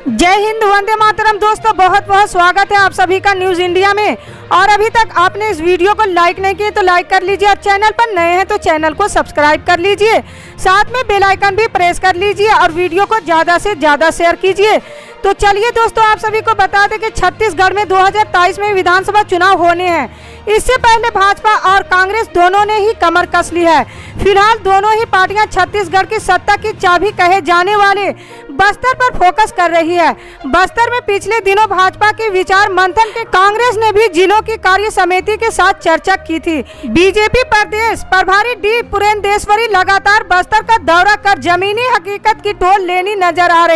जय हिंद, वंदे मातरम। दोस्तों बहुत बहुत स्वागत है आप सभी का न्यूज इंडिया में। और अभी तक आपने इस वीडियो को लाइक नहीं किया तो लाइक कर लीजिए, और चैनल पर नए हैं तो चैनल को सब्सक्राइब कर लीजिए, साथ में बेल आइकन भी प्रेस कर लीजिए और वीडियो को ज़्यादा से ज़्यादा शेयर कीजिए। तो चलिए दोस्तों, आप सभी को बता दें कि छत्तीसगढ़ में 2023 में विधानसभा चुनाव होने हैं। इससे पहले भाजपा और कांग्रेस दोनों ने ही कमर कस ली है। फिलहाल दोनों ही पार्टियां छत्तीसगढ़ की सत्ता की चाबी कहे जाने वाले बस्तर पर फोकस कर रही है। बस्तर में पिछले दिनों भाजपा के विचार मंथन के कांग्रेस ने भी जिलों की कार्य समिति के साथ चर्चा की थी। बीजेपी प्रदेश प्रभारी डी पुरंदेश्वरी लगातार बस्तर का दौरा कर जमीनी हकीकत की टोल लेती नजर आ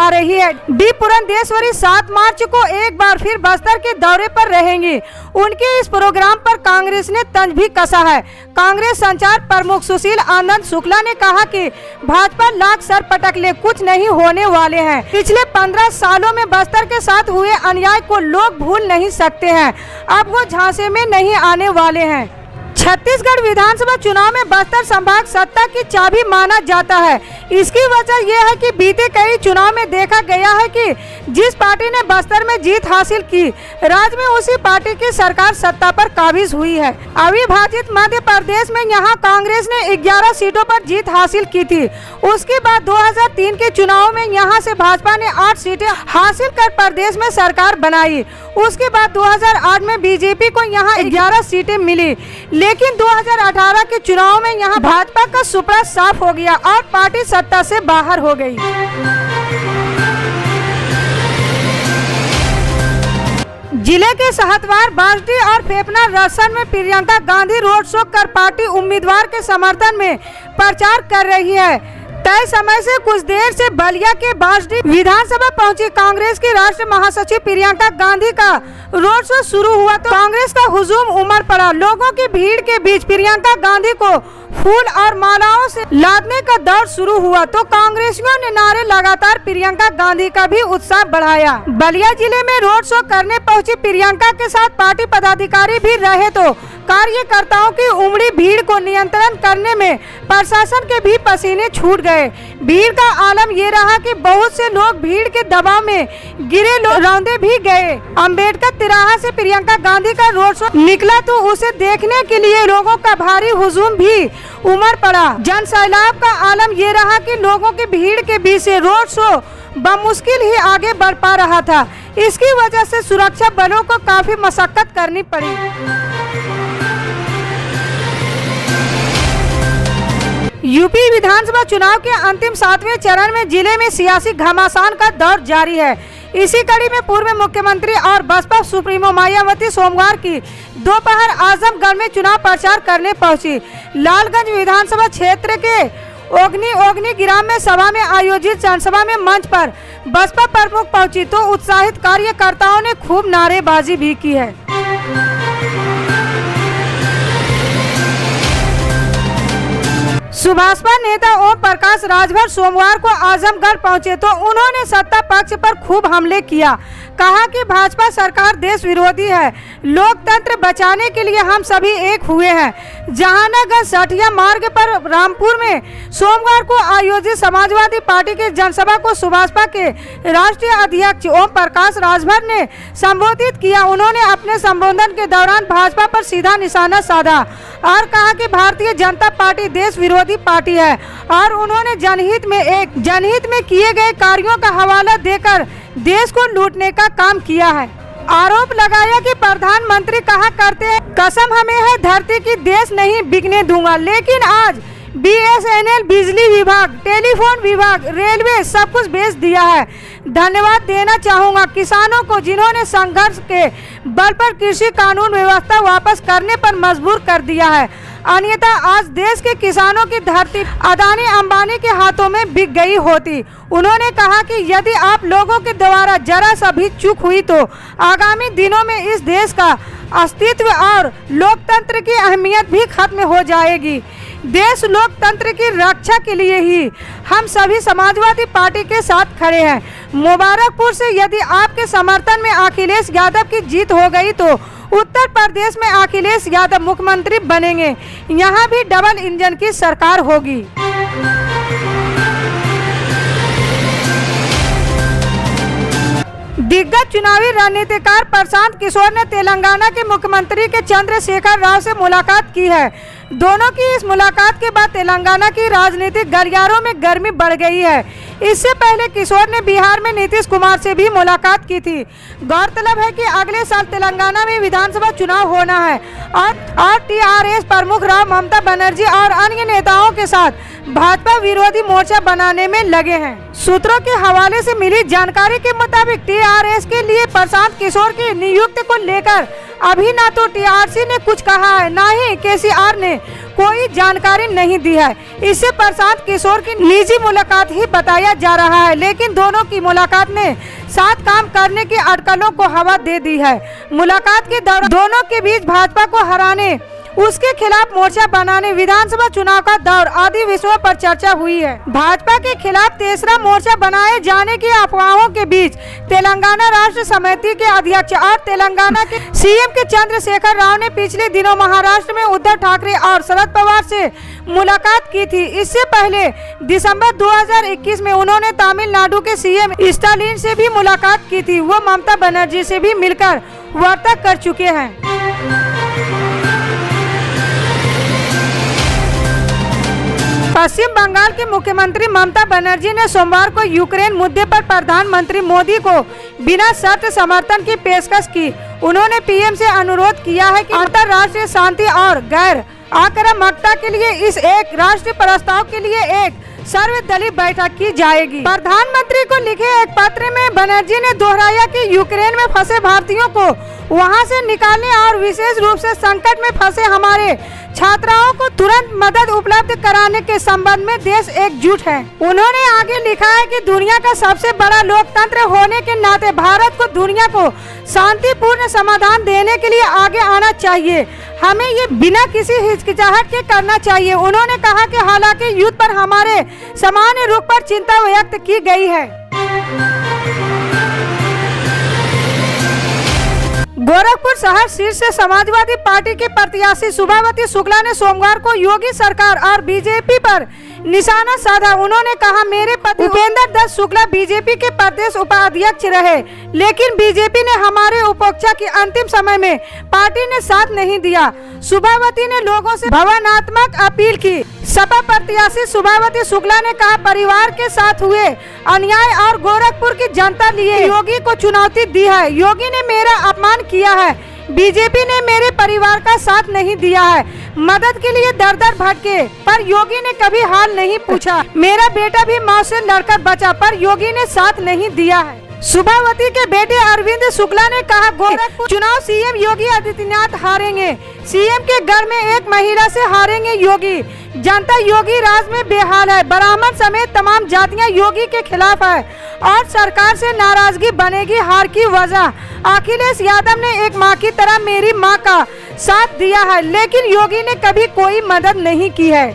रही है। डी पुरंदेश्वरी 7 मार्च को एक बार फिर बस्तर के दौरे पर रहेंगी। उनके इस प्रोग्राम पर कांग्रेस ने तंज भी कसा है। कांग्रेस संचार प्रमुख सुशील आनंद शुक्ला ने कहा कि भाजपा लाख सर पटक ले, कुछ नहीं होने वाले हैं। पिछले 15 सालों में बस्तर के साथ हुए अन्याय को लोग भूल नहीं सकते हैं। अब वो झांसे में नहीं आने वाले हैं। छत्तीसगढ़ विधानसभा चुनाव में बस्तर संभाग सत्ता की चाबी माना जाता है। इसकी वजह यह है कि बीते कई चुनाव में देखा गया है कि जिस पार्टी ने बस्तर में जीत हासिल की, राज्य में उसी पार्टी की सरकार सत्ता पर काबिज हुई है। अविभाजित मध्य प्रदेश में यहां कांग्रेस ने 11 सीटों पर जीत हासिल की थी। उसके बाद 2003 के चुनाव में यहां से भाजपा ने 8 सीटें हासिल कर प्रदेश में सरकार बनाई। उसके बाद 2008 में बीजेपी को यहां 11 सीटें मिली, लेकिन 2018 के चुनाव में यहां भाजपा का सुपड़ा साफ हो गया और पार्टी सत्ता से बाहर हो गई। जिले के सहतवार, बासडी और फेफना रसन में प्रियंका गांधी रोड शो कर पार्टी उम्मीदवार के समर्थन में प्रचार कर रही है। तय समय से कुछ देर से बलिया के बासडी विधानसभा पहुंची कांग्रेस की राष्ट्रीय महासचिव प्रियंका गांधी का रोड शो शुरू हुआ तो कांग्रेस का हुजूम उमड़ पड़ा। लोगों की भीड़ के बीच प्रियंका गांधी को फूल और मालाओं से लादने का दौर शुरू हुआ तो कांग्रेसियों ने नारे लगातार प्रियंका गांधी का भी उत्साह बढ़ाया। बलिया जिले में रोड शो करने पहुंची प्रियंका के साथ पार्टी पदाधिकारी भी रहे तो कार्यकर्ताओं की उमड़ी भीड़ को नियंत्रण करने में प्रशासन के भी पसीने छूट गए। भीड़ का आलम ये रहा कि बहुत से लोग भीड़ के दबाव में गिरे, रौंदे भी गए। अम्बेडकर तिराहा से प्रियंका गांधी का रोड शो निकला तो उसे देखने के लिए लोगों का भारी हुजूम भी उमड़ पड़ा। जन सैलाब का आलम ये रहा कि लोगों की भीड़ के बीच से रोड शो बमुश्किल ही आगे बढ़ पा रहा था। इसकी वजह से सुरक्षा बलों को काफी मशक्कत करनी पड़ी। यूपी विधानसभा चुनाव के अंतिम 7वें चरण में जिले में सियासी घमासान का दौर जारी है। इसी कड़ी में पूर्व मुख्यमंत्री और बसपा सुप्रीमो मायावती सोमवार की दोपहर आजमगढ़ में चुनाव प्रचार करने पहुंची। लालगंज विधानसभा क्षेत्र के ओगनी ग्राम में सभा में आयोजित जनसभा में मंच पर बसपा प्रमुख पहुंची तो उत्साहित कार्यकर्ताओं ने खूब नारेबाजी भी की है। सुभाषपा नेता ओम प्रकाश राजभर सोमवार को आजमगढ़ पहुंचे तो उन्होंने सत्ता पक्ष पर खूब हमले किया। कहा कि भाजपा सरकार देश विरोधी है, लोकतंत्र बचाने के लिए हम सभी एक हुए हैं। जहानागंज सठिया मार्ग पर रामपुर में सोमवार को आयोजित समाजवादी पार्टी की जनसभा को सुभाषपा के राष्ट्रीय अध्यक्ष ओम प्रकाश राजभर ने संबोधित किया। उन्होंने अपने संबोधन के दौरान भाजपा पर सीधा निशाना साधा और कहा कि भारतीय जनता पार्टी देश विरोधी पार्टी है और उन्होंने जनहित में किए गए कार्यों का हवाला देकर देश को लूटने का काम किया है। आरोप लगाया कि प्रधानमंत्री कहा करते हैं, कसम हमें है धरती की देश नहीं बिकने दूंगा, लेकिन आज BSNL, बिजली विभाग, टेलीफोन विभाग, रेलवे सब कुछ बेच दिया है। धन्यवाद देना चाहूँगा किसानों को जिन्होंने संघर्ष के बल पर कृषि कानून व्यवस्था वापस करने पर मजबूर कर दिया है, अन्यथा आज देश के किसानों की धरती अदानी अंबानी के हाथों में बिक गई होती। उन्होंने कहा कि यदि आप लोगों के द्वारा जरा सा भी चूक हुई तो आगामी दिनों में इस देश का अस्तित्व और लोकतंत्र की अहमियत भी खत्म हो जाएगी। देश लोकतंत्र की रक्षा के लिए ही हम सभी समाजवादी पार्टी के साथ खड़े हैं। मुबारकपुर से यदि आपके समर्थन में अखिलेश यादव की जीत हो गई तो उत्तर प्रदेश में अखिलेश यादव मुख्यमंत्री बनेंगे। यहाँ भी डबल इंजन की सरकार होगी। दिग्गज चुनावी रणनीतिकार प्रशांत किशोर ने तेलंगाना के मुख्यमंत्री के चंद्रशेखर राव से मुलाकात की है। दोनों की इस मुलाकात के बाद तेलंगाना की राजनीतिक गलियारों में गर्मी बढ़ गई है। इससे पहले किशोर ने बिहार में नीतीश कुमार से भी मुलाकात की थी। गौरतलब है कि अगले साल तेलंगाना में विधानसभा चुनाव होना है और टीआरएस प्रमुख राव ममता बनर्जी और अन्य नेताओं के साथ भाजपा विरोधी मोर्चा बनाने में लगे हैं। सूत्रों के हवाले से मिली जानकारी के मुताबिक टीआरएस के लिए प्रशांत किशोर की नियुक्ति को लेकर अभी ना तो टीआरसी ने कुछ कहा है, ना ही केसीआर ने कोई जानकारी नहीं दी है। इससे प्रशांत किशोर की निजी मुलाकात ही बताया जा रहा है, लेकिन दोनों की मुलाकात ने साथ काम करने की अटकलों को हवा दे दी है। मुलाकात के दौरान दोनों के बीच भाजपा को हराने, उसके खिलाफ मोर्चा बनाने, विधानसभा चुनाव का दौर आदि विषयों पर चर्चा हुई है। भाजपा के खिलाफ तीसरा मोर्चा बनाए जाने की अफवाहों के बीच तेलंगाना राष्ट्र समिति के अध्यक्ष और तेलंगाना के सीएम के चंद्रशेखर राव ने पिछले दिनों महाराष्ट्र में उद्धव ठाकरे और शरद पवार से मुलाकात की थी। इससे पहले दिसंबर 2021 में उन्होंने तमिलनाडु के सीएम स्टालिन से भी मुलाकात की थी। वो ममता बनर्जी से भी मिलकर वार्ता कर चुके हैं। पश्चिम बंगाल के मुख्यमंत्री ममता बनर्जी ने सोमवार को यूक्रेन मुद्दे पर प्रधानमंत्री मोदी को बिना शर्त समर्थन की पेशकश की। उन्होंने पीएम से अनुरोध किया है कि अंतर्राष्ट्रीय शांति और गैर आक्रामकता के लिए इस एक राष्ट्रीय प्रस्ताव के लिए एक सर्वदलीय बैठक की जाएगी। प्रधानमंत्री को लिखे एक पत्र में बनर्जी ने दोहराया कि यूक्रेन में फंसे भारतीयों को वहां से निकालने और विशेष रूप से संकट में फंसे हमारे छात्राओं को तुरंत मदद उपलब्ध कराने के संबंध में देश एकजुट है। उन्होंने आगे लिखा है कि दुनिया का सबसे बड़ा लोकतंत्र होने के नाते भारत को दुनिया को शांतिपूर्ण समाधान देने के लिए आगे आना चाहिए। हमें ये बिना किसी हिचकिचाहट के करना चाहिए। उन्होंने कहा कि हालांकि युद्ध पर हमारे सामान्य रुख पर चिंता व्यक्त की गई है। गोरखपुर शहर सीट से समाजवादी पार्टी के प्रत्याशी शुभावती शुक्ला ने सोमवार को योगी सरकार और बीजेपी पर निशाना साधा। उन्होंने कहा, मेरे पति उपेंद्र दत्त शुक्ला बीजेपी के प्रदेश उपाध्यक्ष रहे, लेकिन बीजेपी ने हमारे उपेक्षा की अंतिम समय में पार्टी ने साथ नहीं दिया। शुभावती ने लोगों से भावनात्मक अपील की। सपा प्रत्याशी शुभावती शुक्ला ने कहा, परिवार के साथ हुए अन्याय और गोरखपुर की जनता लिए योगी को चुनौती दी है। योगी ने मेरा अपमान किया है, बीजेपी ने मेरे परिवार का साथ नहीं दिया है। मदद के लिए दर दर भटके पर योगी ने कभी हाल नहीं पूछा। मेरा बेटा भी मां से लड़कर बचा पर योगी ने साथ नहीं दिया है। शुभावती के बेटे अरविंद शुक्ला ने कहा, गोरखपुर चुनाव सीएम योगी आदित्यनाथ हारेंगे। सीएम के घर में एक महिला से हारेंगे योगी। जनता योगी राज में बेहाल है। ब्राह्मण समेत तमाम जातियां योगी के खिलाफ है और सरकार से नाराजगी बनेगी हार की वजह। अखिलेश यादव ने एक मां की तरह मेरी मां का साथ दिया है, लेकिन योगी ने कभी कोई मदद नहीं की है।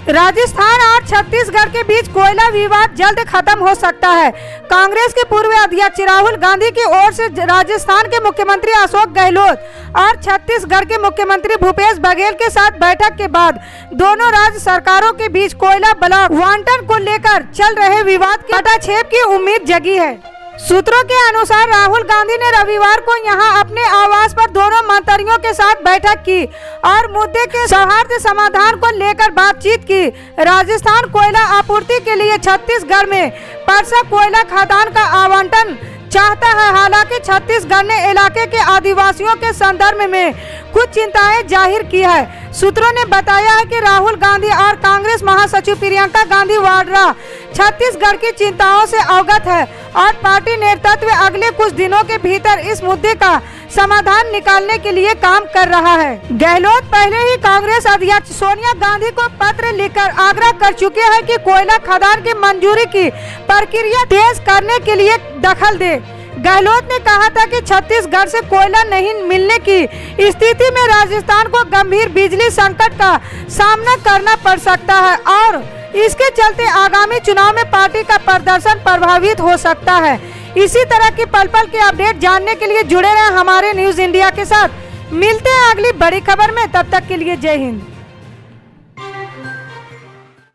राजस्थान और छत्तीसगढ़ के बीच कोयला विवाद जल्द खत्म हो सकता है। कांग्रेस के पूर्व अध्यक्ष राहुल गांधी की ओर से राजस्थान के मुख्यमंत्री अशोक गहलोत और छत्तीसगढ़ के मुख्यमंत्री भूपेश बघेल के साथ बैठक के बाद दोनों राज्य सरकारों के बीच कोयला ब्लॉक आवंटन को लेकर चल रहे विवाद के हटाछेप की उम्मीद जगी है। सूत्रों के अनुसार राहुल गांधी ने रविवार को यहां अपने आवास पर दोनों मंत्रियों के साथ बैठक की और मुद्दे के सौहार्द समाधान को लेकर बातचीत की। राजस्थान कोयला आपूर्ति के लिए छत्तीसगढ़ में परसा कोयला खदान का आवंटन चाहता है। हालांकि छत्तीसगढ़ ने इलाके के आदिवासियों के संदर्भ में कुछ चिंताएं जाहिर की है। सूत्रों ने बताया है कि राहुल गांधी और कांग्रेस महासचिव प्रियंका गांधी वाड्रा छत्तीसगढ़ की चिंताओं से अवगत है और पार्टी नेतृत्व अगले कुछ दिनों के भीतर इस मुद्दे का समाधान निकालने के लिए काम कर रहा है। गहलोत पहले ही कांग्रेस अध्यक्ष सोनिया गांधी को पत्र लिखकर आग्रह कर चुके हैं कि कोयला खदान की मंजूरी की प्रक्रिया तेज करने के लिए दखल दे। गहलोत ने कहा था कि छत्तीसगढ़ से कोयला नहीं मिलने की स्थिति में राजस्थान को गंभीर बिजली संकट का सामना करना पड़ सकता है और इसके चलते आगामी चुनाव में पार्टी का प्रदर्शन प्रभावित हो सकता है। इसी तरह की पल पल के अपडेट जानने के लिए जुड़े रहें हमारे न्यूज इंडिया के साथ। मिलते हैं अगली बड़ी खबर में, तब तक के लिए जय हिंद।